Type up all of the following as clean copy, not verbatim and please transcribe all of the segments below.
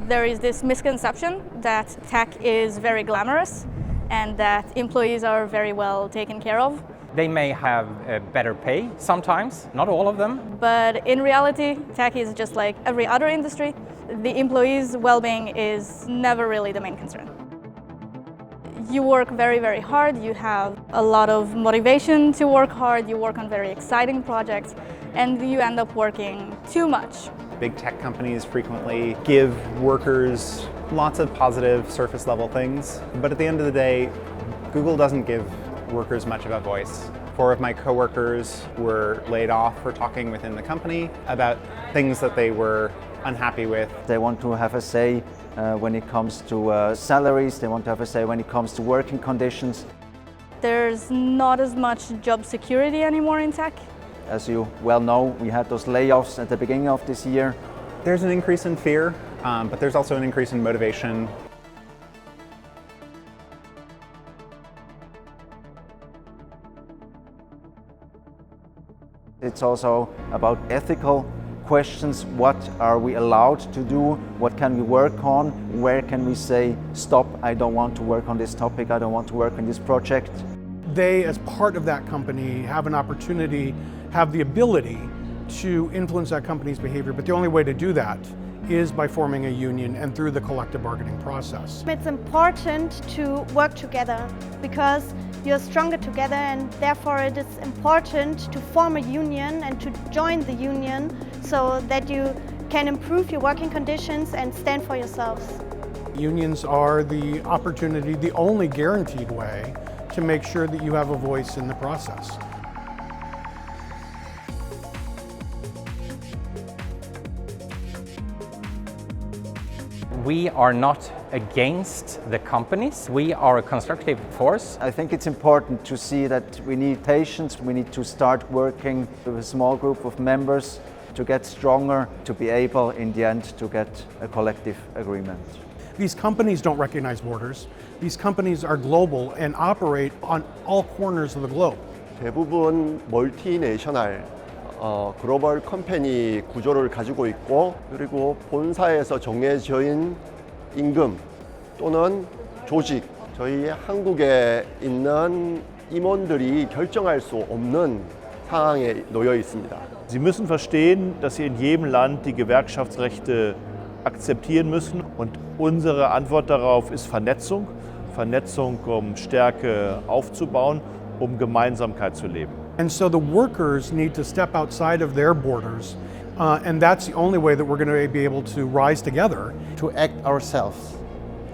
There is this misconception that tech is very glamorous and that employees are very well taken care of. They may have better pay sometimes, not all of them. But in reality, tech is just like every other industry. The employees' well-being is never really the main concern. You work very, very hard. You have a lot of motivation to work hard. You work on very exciting projects, and you end up working too much. Big tech companies frequently give workers lots of positive surface level things, but at the end of the day, Google doesn't give workers much of a voice. 4 of my coworkers were laid off for talking within the company about things that they were unhappy with. They want to have a say when it comes to salaries, they want to have a say when it comes to working conditions. There's not as much job security anymore in tech. As you well know, we had those layoffs at the beginning of this year. There's an increase in fear, but there's also an increase in motivation. It's also about ethical questions. What are we allowed to do? What can we work on? Where can we say, stop, I don't want to work on this topic, I don't want to work on this project? They, as part of that company, have an opportunity, have the ability to influence that company's behavior, but the only way to do that is by forming a union and through the collective bargaining process. It's important to work together because you're stronger together, and therefore it is important to form a union and to join the union so that you can improve your working conditions and stand for yourselves. Unions are the opportunity, the only guaranteed way to make sure that you have a voice in the process. We are not against the companies. We are a constructive force. I think it's important to see that we need patience, we need to start working with a small group of members to get stronger, to be able in the end to get a collective agreement. These companies don't recognize borders. These companies are global and operate on all corners of the globe. 대부분 멀티내셔널 글로벌 컴퍼니 구조를 가지고 있고, 그리고 본사에서 정해진 임금 또는 조직, 저희 한국에 있는 임원들이 결정할 수 없는 상황에 놓여 있습니다. Sie müssen verstehen, dass Sie in jedem Land die Gewerkschaftsrechte akzeptieren müssen, und unsere Antwort darauf ist Vernetzung. Vernetzung, um Stärke aufzubauen, um Gemeinsamkeit zu leben. And so the workers need to step outside of their borders, and that's the only way that we're going to be able to rise together. To act ourselves,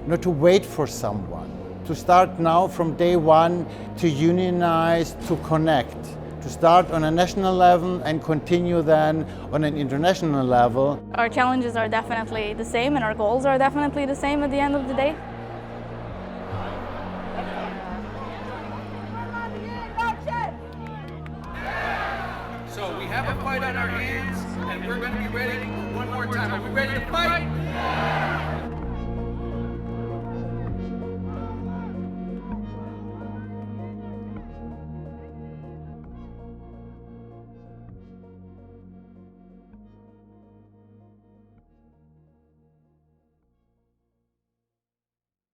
not to wait for someone, to start now from day one, to unionize, to connect, to start on a national level and continue then on an international level. Our challenges are definitely the same and our goals are definitely the same at the end of the day. So we have a fight on our hands, and we're going to be ready one more time. Are we ready to fight?